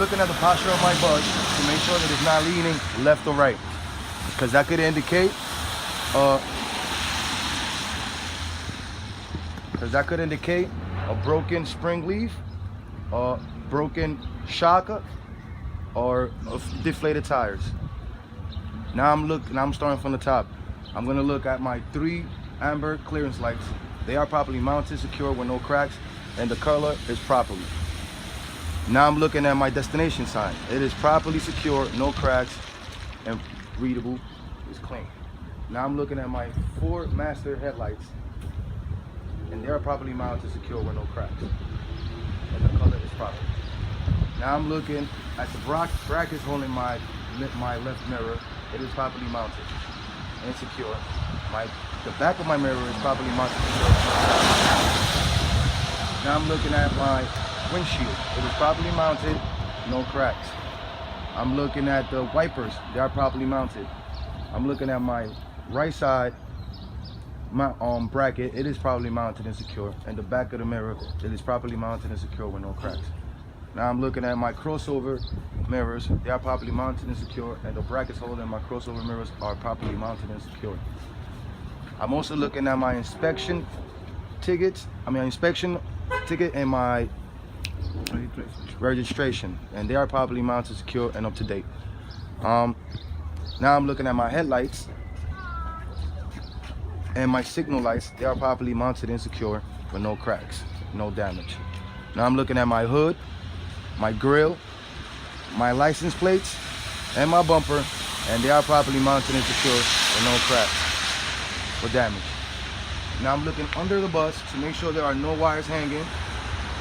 looking at the posture of my bus to make sure that it's not leaning left or right, because that could indicate a broken spring leaf, a broken shock, or deflated tires. Now I'm starting from the top. I'm gonna look at my 3 amber clearance lights. They are properly mounted, secure with no cracks, and the color is properly. Now I'm looking at my destination sign. It is properly secure, no cracks, and readable, it's clean. Now I'm looking at my 4 master headlights, and they are properly mounted, secure with no cracks, and the color is proper. Now I'm looking at the brackets holding my left mirror. It is properly mounted and secure. The back of my mirror is properly mounted and secure. Now I'm looking at my windshield. It is properly mounted, no cracks. I'm looking at the wipers. They are properly mounted. I'm looking at my right side bracket. It is properly mounted and secure. And the back of the mirror, it is properly mounted and secure with no cracks. Now I'm looking at my crossover mirrors. They are properly mounted and secure, and the brackets holding my crossover mirrors are properly mounted and secure. I'm also looking at my inspection ticket and my registration, and they are properly mounted, secure, and up to date. Now I'm looking at my headlights and my signal lights. They are properly mounted and secure with no cracks, no damage. Now I'm looking at my hood, my grille, my license plates, and my bumper, and they are properly mounted and secure with no cracks or damage. Now I'm looking under the bus to make sure there are no wires hanging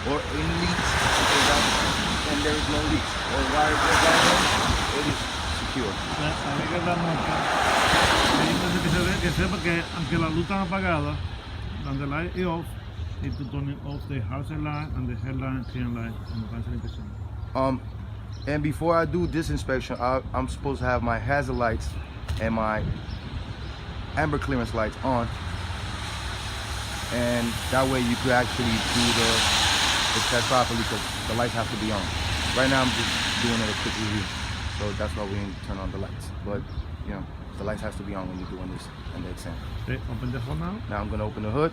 or any leaks, and there is no leaks or wires hanging. It is secure. Que sepa que aunque la luz está apagada, when the light is off, need to turn off the hazard light and the headlight and light on the cancel inspection. And before I do this inspection, I'm supposed to have my hazard lights and my amber clearance lights on, and that way you could actually do the test properly, because the lights have to be on. Right now I'm just doing it a quick review, so that's why we didn't turn on the lights. But you know, the lights has to be on when you're doing this in the exam. Okay, open the hood now. Now I'm gonna open the hood.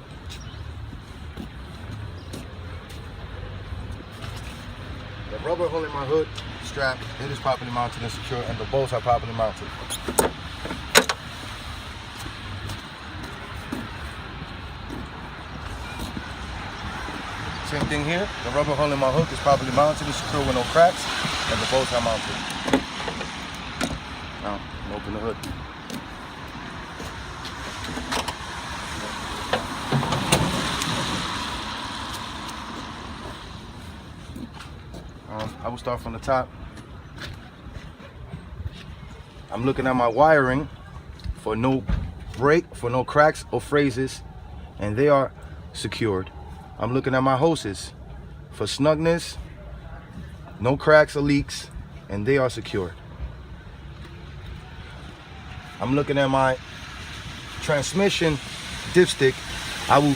The rubber holding my hood strap, it is properly mounted and secure, and the bolts are properly mounted. Same thing here. The rubber holding my hook is properly mounted and secure with no cracks, and the bolts are mounted. Now, I'm open the hood. I will start from the top. I'm looking at my wiring for no break, for no cracks or phrases, and they are secured. I'm looking at my hoses for snugness, no cracks or leaks, and they are secured. I'm looking at my transmission dipstick. I will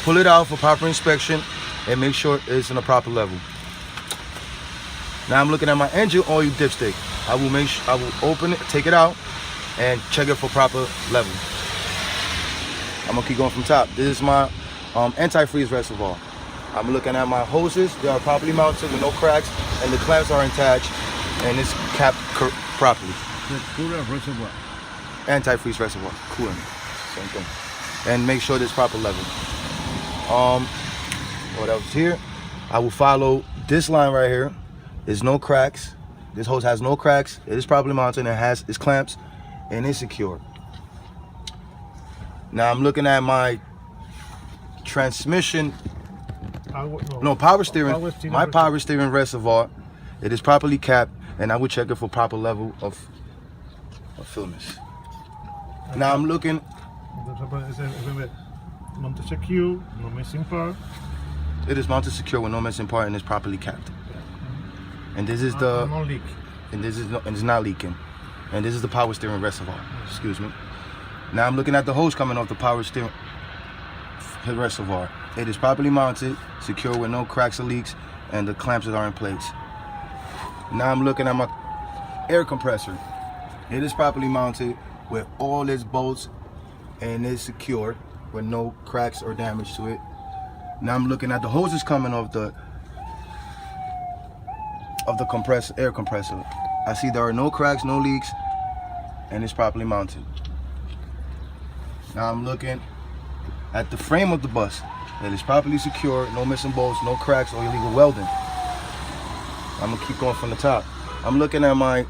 pull it out for proper inspection and make sure it's in a proper level. Now I'm looking at my engine oil dipstick. I will open it, take it out, and check it for proper level. I'm gonna keep going from top. This is my antifreeze reservoir. I'm looking at my hoses. They are properly mounted with no cracks, and the clamps are attached, and it's capped properly. The coolant reservoir. Antifreeze reservoir, coolant, same thing. And make sure there's proper level. What else here? I will follow this line right here. There's no cracks. This hose has no cracks. It is properly mounted. It has its clamps, and it's secure. Now I'm looking at my transmission. Power steering. My power steering reservoir. It is properly capped, and I will check it for proper level of firmness. Now I'm looking. Mounted secure, no missing part. It is mounted secure with no missing part, and it's properly capped. And this is the. No leak. And this is and it's not leaking. And this is the power steering reservoir. Excuse me. Now I'm looking at the hose coming off the power steering reservoir. It is properly mounted, secure with no cracks or leaks, and the clamps are in place. Now I'm looking at my air compressor. It is properly mounted with all its bolts and is secure with no cracks or damage to it. Now I'm looking at the hoses coming off the air compressor. I see there are no cracks, no leaks, and it's properly mounted. Now I'm looking at the frame of the bus. It is properly secure, no missing bolts, no cracks or illegal welding. I'm gonna keep going from the top. I'm looking at my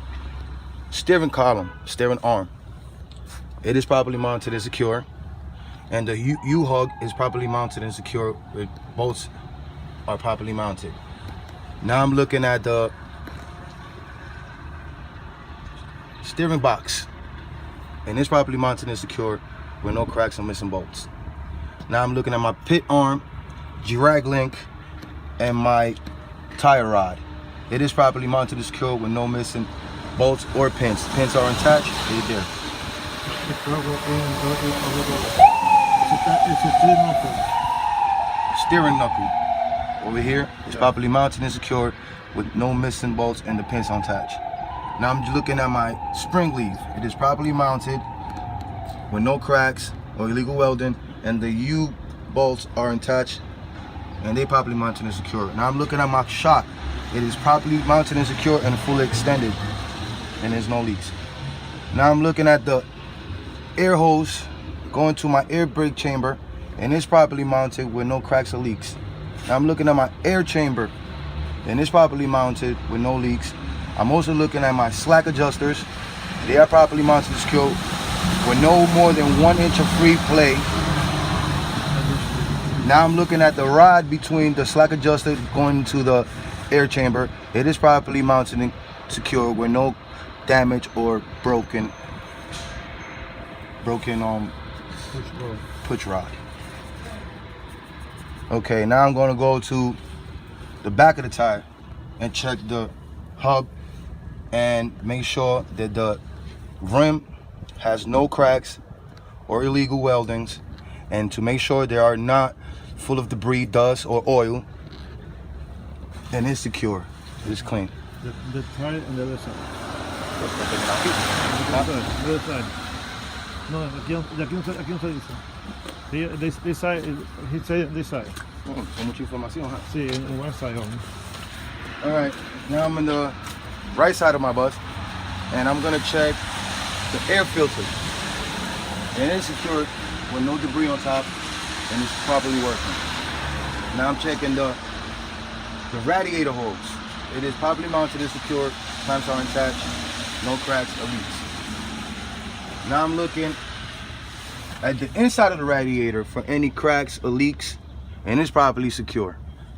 steering column, steering arm. It is properly mounted and secure. And the U-hug is properly mounted and secure with bolts are properly mounted. Now I'm looking at the steering box, and it's properly mounted and secure with no cracks or missing bolts. Now I'm looking at my pit arm, drag link, and my tire rod. It is properly mounted and secure with no missing bolts or pins. Pins are attached, they're there. Steering knuckle over here is properly mounted and secure with no missing bolts and the pins attached. Now I'm looking at my spring leaf. It is properly mounted with no cracks or illegal welding, and the U bolts are attached and they properly mounted and secure. Now I'm looking at my shock. It is properly mounted and secure and fully extended, and there's no leaks. Now I'm looking at the air hose going to my air brake chamber, and it's properly mounted with no cracks or leaks. Now I'm looking at my air chamber, and it's properly mounted with no leaks. I'm also looking at my slack adjusters. They are properly mounted and secure with no more than 1 inch of free play. Now I'm looking at the rod between the slack adjuster going to the air chamber. It is properly mounted and secure with no damage or broken push rod. Okay, now I'm going to go to the back of the tire and check the hub and make sure that the rim has no cracks or illegal weldings, and to make sure they are not full of debris, dust, or oil, and it's secure. It's clean. The tire on the other side. The other side. No, aquí no se dice. This side, he said this side. So much information, huh? Sí, in one side only. All right, now I'm in the right side of my bus, and I'm gonna check the air filter. And it's secured with no debris on top, and it's properly working. Now I'm checking the radiator hose. It is properly mounted and secure, clamps are attached, no cracks or leaks. Now I'm looking at the inside of the radiator for any cracks or leaks, and it's properly secure.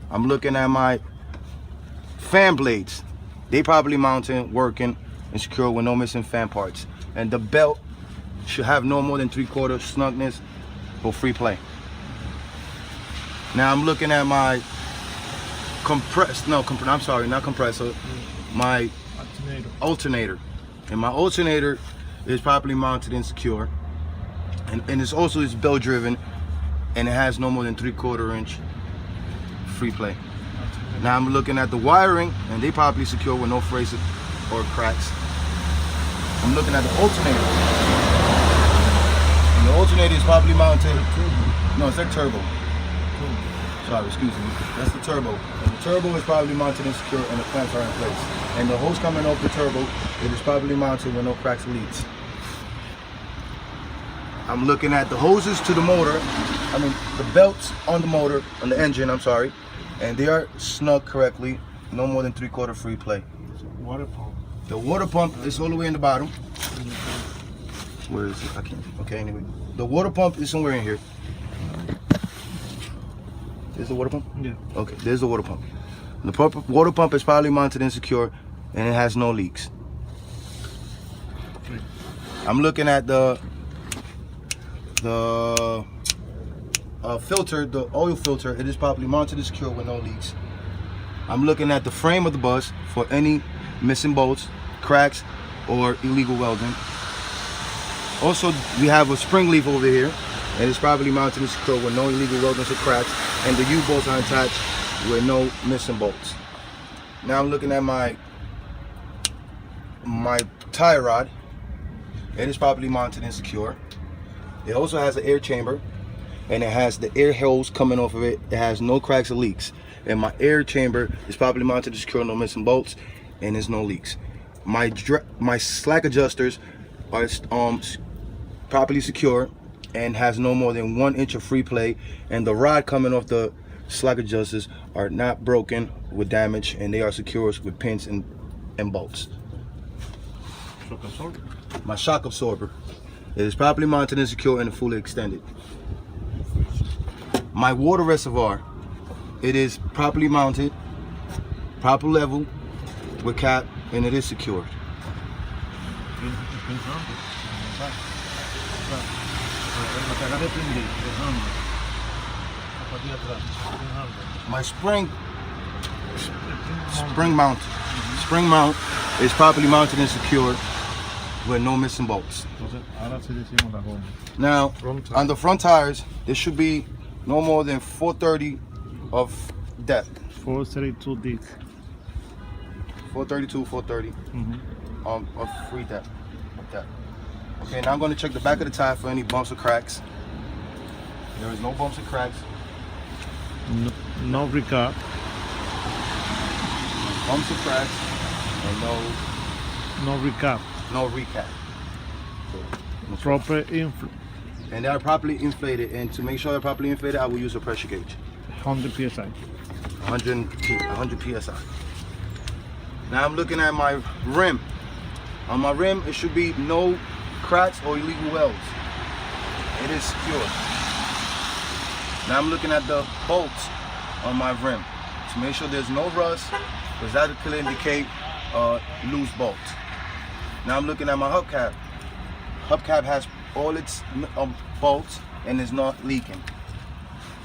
I'm looking at my fan blades. They properly mounted, working, and secure with no missing fan parts. And the belt should have no more than 3/4 snugness for free play. Now I'm looking at my my alternator. And my alternator is properly mounted and secure. And it's also belt driven, and it has no more than 3/4 inch free play. Now I'm looking at the wiring, and they properly secure with no frays or cracks. I'm looking at the alternator, and the alternator is properly mounted. No, it's that turbo. Sorry, excuse me. That's the turbo. And the turbo is properly mounted and secure, and the clamps are in place. And the hose coming off the turbo, it is properly mounted with no cracks or leaks. I'm looking at the hoses to the motor. The belts on the motor, on the engine, I'm sorry. And they are snug correctly, no more than 3/4 free play. Water pump. The water pump is all the way in the bottom. Where is it? I can't. Okay, anyway. The water pump is somewhere in here. There's the water pump? Yeah. Okay, there's the water pump. The water pump is properly mounted and secure, and it has no leaks. Okay. I'm looking at the filter, the oil filter. It is properly mounted and secure with no leaks. I'm looking at the frame of the bus for any missing bolts, cracks, or illegal welding. Also, we have a spring leaf over here, and it's properly mounted and secure with no illegal weldings or cracks, and the U-bolts are attached with no missing bolts. Now I'm looking at my my tie rod. It is properly mounted and secure. It also has an air chamber, and it has the air hose coming off of it. It has no cracks or leaks. And my air chamber is properly mounted and secure, no missing bolts, and there's no leaks. My slack adjusters are properly secure and has no more than 1 inch of free play, and the rod coming off the slack adjusters are not broken with damage, and they are secure with pins and bolts. Shock absorber. My shock absorber, it is properly mounted and secure and fully extended. My water reservoir, it is properly mounted, proper level with cap, and it is secured. My spring mount is properly mounted and secured with no missing bolts. Now, on the front tires, there should be no more than 430 of depth. 432 deep. 432, 430 of free depth. Okay, now I'm going to check the back of the tire for any bumps or cracks. There is no bumps or cracks. No recap. Bumps or cracks, and No recap. no recap. Proper inflow. And they are properly inflated. And to make sure they're properly inflated, I will use a pressure gauge. 100 psi. 100 psi. Now I'm looking at my rim. On my rim, it should be no cracks or illegal welds. It is secure. Now I'm looking at the bolts on my rim to make sure there's no rust, because that could indicate loose bolts. Now I'm looking at my hubcap. Hubcap has all its bolts and is not leaking.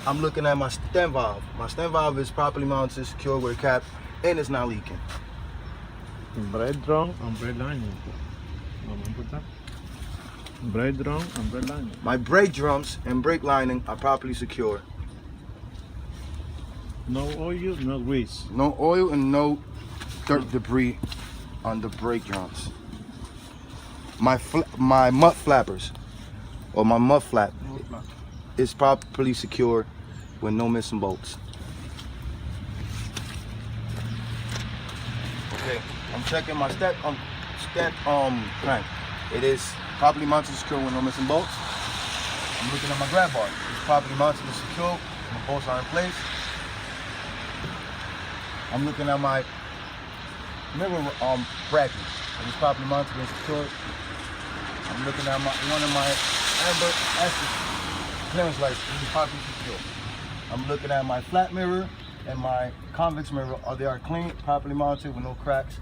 I'm looking at my stem valve. My stem valve is properly mounted, secure with a cap, and it's not leaking. Brake drum and brake lining. Brake drum and brake lining. My brake drums and brake lining are properly secure. No oil, no grease. No oil and no dirt debris on the brake drums. My mud flappers, or my mud flap, is properly secure with no missing bolts. Okay, I'm checking my step crank. It is properly mounted and secure with no missing bolts. I'm looking at my grab bar. It's properly mounted and secure, and the bolts are in place. I'm looking at my mirror bracket. It is properly mounted and secured. I'm looking at one of my amber acid clearance lights. It is properly secure. I'm looking at my flat mirror and my convex mirror. They are clean, properly mounted with no cracks,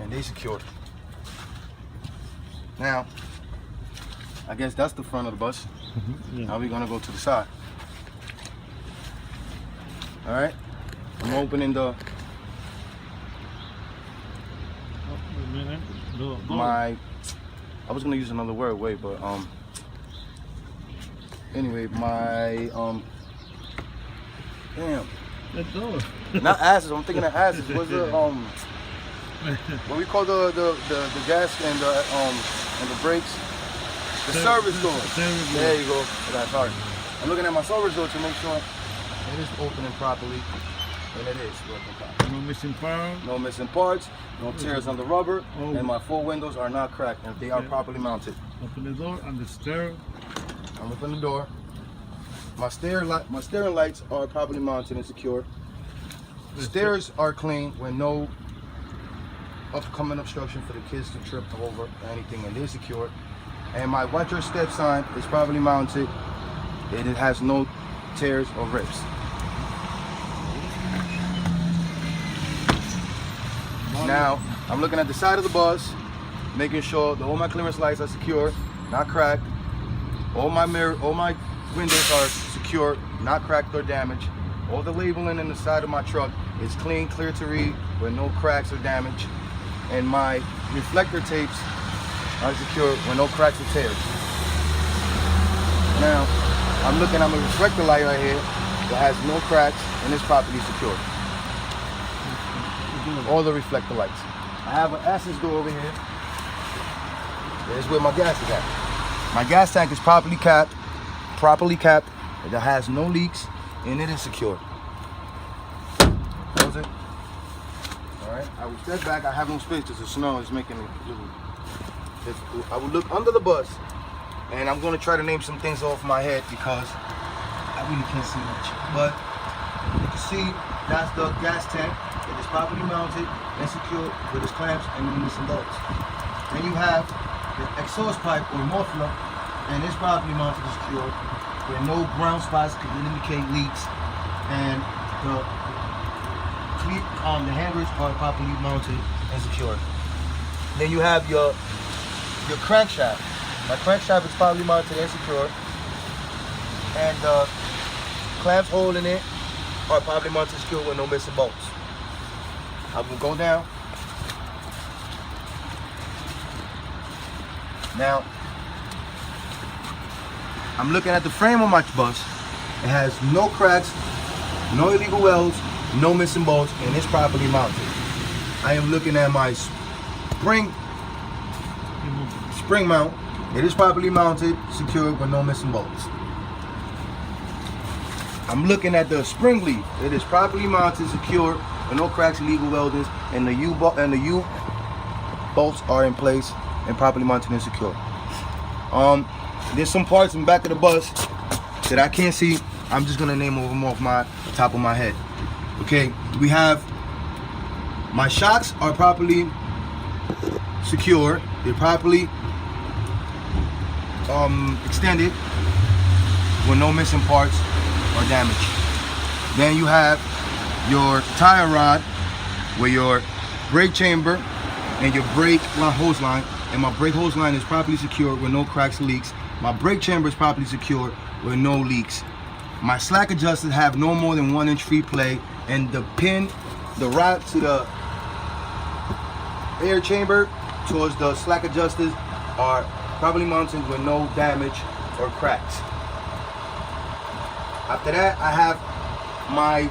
and they secured. Now, I guess that's the front of the bus. Yeah. Now we're gonna go to the side. All right. I'm opening the I was gonna use another word, wait, but anyway, my damn, not asses. I'm thinking of asses. What's the what we call the gas and the brakes? The service door. There you go. Sorry. I'm looking at my service door to make sure it is opening properly, and it is working properly. No missing parts. No missing parts, no tears on the rubber, and my 4 windows are not cracked, and they are properly mounted. Open the door and the stair. I'm open the door. My steering lights are properly mounted and secure. The stairs are clean with no upcoming obstruction for the kids to trip over or anything, and they're secure. And my watch your step sign is properly mounted, and it has no tears or rips. Now, I'm looking at the side of the bus, making sure that all my clearance lights are secure, not cracked. All my windows are secure, not cracked or damaged. All the labeling in the side of my truck is clean, clear to read, with no cracks or damage. And my reflector tapes are secure with no cracks or tears. Now, I'm looking at my reflector light right here that has no cracks and is properly secure. All the reflector lights. I have an access door over here There's where my gas is at. My gas tank is properly capped. It has no leaks, and it is secure. Close it. All right. I will step back. I have no space because the snow is making it a little difficult. I will look under the bus, and I'm going to try to name some things off my head because I really can't see much. But you can see that's the gas tank. It is properly mounted and secured with its clamps and missing bolts. Then you have the exhaust pipe or muffler, and it's properly mounted and secured where no brown spots could indicate leaks, and the handles are properly mounted and secured. Then you have your crankshaft. My crankshaft is properly mounted and secured, and the clamps holding it are properly mounted and secured with no missing bolts. I will go down. Now, I'm looking at the frame of my bus. It has no cracks, no illegal welds, no missing bolts, and it's properly mounted. I am looking at my spring mount. It is properly mounted, secured with no missing bolts. I'm looking at the spring leaf. It is properly mounted, secured with no cracks, illegal weldings, and the U bolts are in place and properly mounted and secure. There's some parts in the back of the bus that I can't see. I'm just gonna name them off my top of my head. Okay, we have my shocks are properly secure. They're properly extended with no missing parts or damage. Then you have your tire rod with your brake chamber and your brake hose line, and my brake hose line is properly secured with no cracks or leaks. My brake chamber is properly secured with no leaks. My slack adjusters have no more than 1 inch free play, and the rod to the air chamber towards the slack adjusters are properly mounted with no damage or cracks. After that, I have my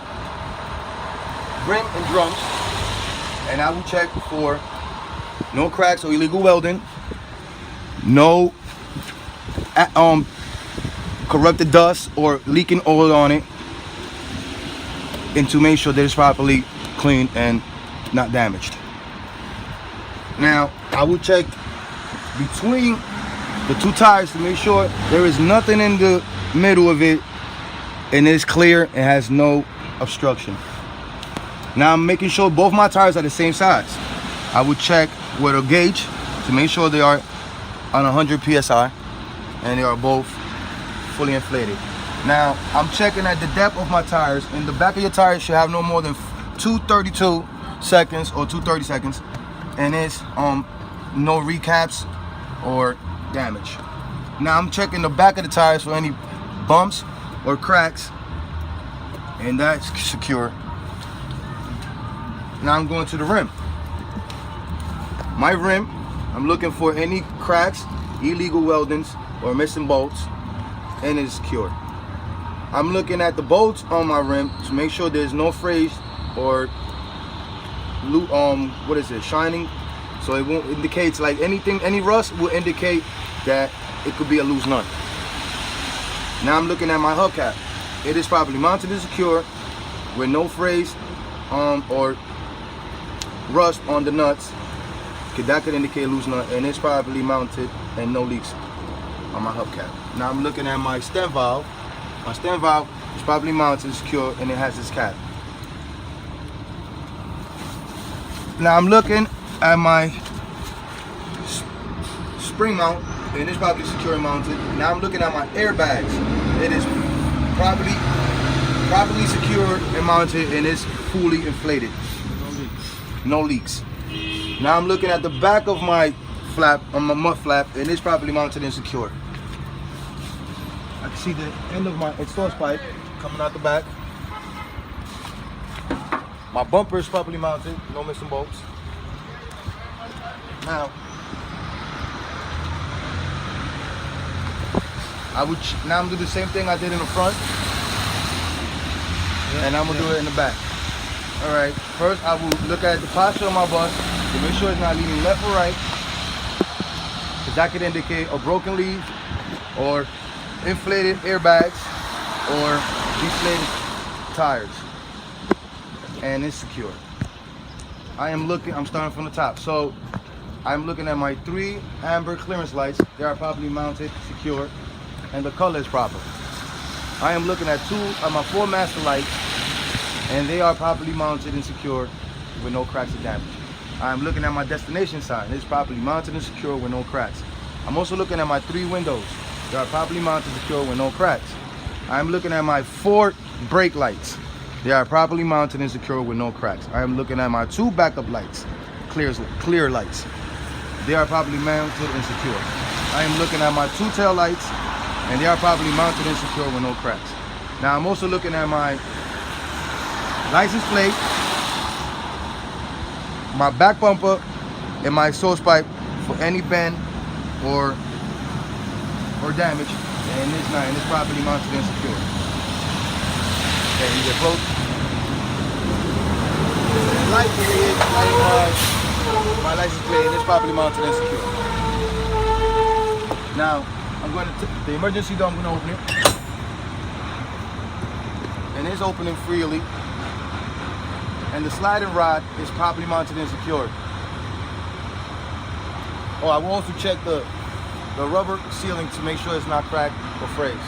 rim and drums, and I will check for no cracks or illegal welding, no corrupted dust or leaking oil on it, and to make sure that it's properly clean and not damaged. Now, I will check between the two tires to make sure there is nothing in the middle of it and it's clear and has no obstruction. Now I'm making sure both my tires are the same size. I will check with a gauge to make sure they are on 100 psi and they are both fully inflated. Now I'm checking at the depth of my tires, and the back of your tires should have no more than 232 seconds or 230 seconds, and it's no recaps or damage. Now I'm checking the back of the tires for any bumps or cracks, and that's secure. Now I'm going to the rim. My rim, I'm looking for any cracks, illegal weldings, or missing bolts, and it's secure. I'm looking at the bolts on my rim to make sure there's no frays or shining, so it won't indicate like anything. Any rust will indicate that it could be a loose nut. Now I'm looking at my hubcap. It is properly mounted and secure with no frays or rust on the nuts. That could indicate a loose nut, and it's properly mounted and no leaks on my hubcap. Now I'm looking at my stem valve. My stem valve is properly mounted and secure, and it has this cap. Now I'm looking at my spring mount, and it's properly secure and mounted. Now I'm looking at my airbags. It is properly secured and mounted, and it's fully inflated. No leaks. Now I'm looking at the back of my flap, on my mud flap, and it's properly mounted and secure. I can see the end of my exhaust pipe coming out the back. My bumper is properly mounted, no missing bolts. Now, I'm gonna do the same thing I did in the front, and I'm gonna do it in the back. All right. First, I will look at the posture of my bus to make sure it's not leaning left or right. because that could indicate a broken leaf or inflated airbags or deflated tires, and it's secure. I'm starting from the top. So I'm looking at my 3 amber clearance lights. They are properly mounted, secure, and the color is proper. I am looking at 2 of my 4 master lights, and they are properly mounted and secure with no cracks or damage. I'm looking at my destination sign. It's properly mounted and secure with no cracks. I'm also looking at my 3 windows. They are properly mounted and secure with no cracks. I'm looking at my 4 brake lights. They are properly mounted and secure with no cracks. I am looking at my 2 backup lights, clear lights. They are properly mounted and secure. I am looking at my 2 tail lights, and they are properly mounted and secure with no cracks. Now I'm also looking at my license plate, my back bumper, and my exhaust pipe for any bend or damage, and it's properly mounted and secure. Okay, you get close. Light here is my license plate, and it's properly mounted and secure. Now I'm going to the emergency door. I'm going to open it, and it's opening freely. And the sliding rod is properly mounted and secured. Oh, I will also check the rubber sealing to make sure it's not cracked or frayed.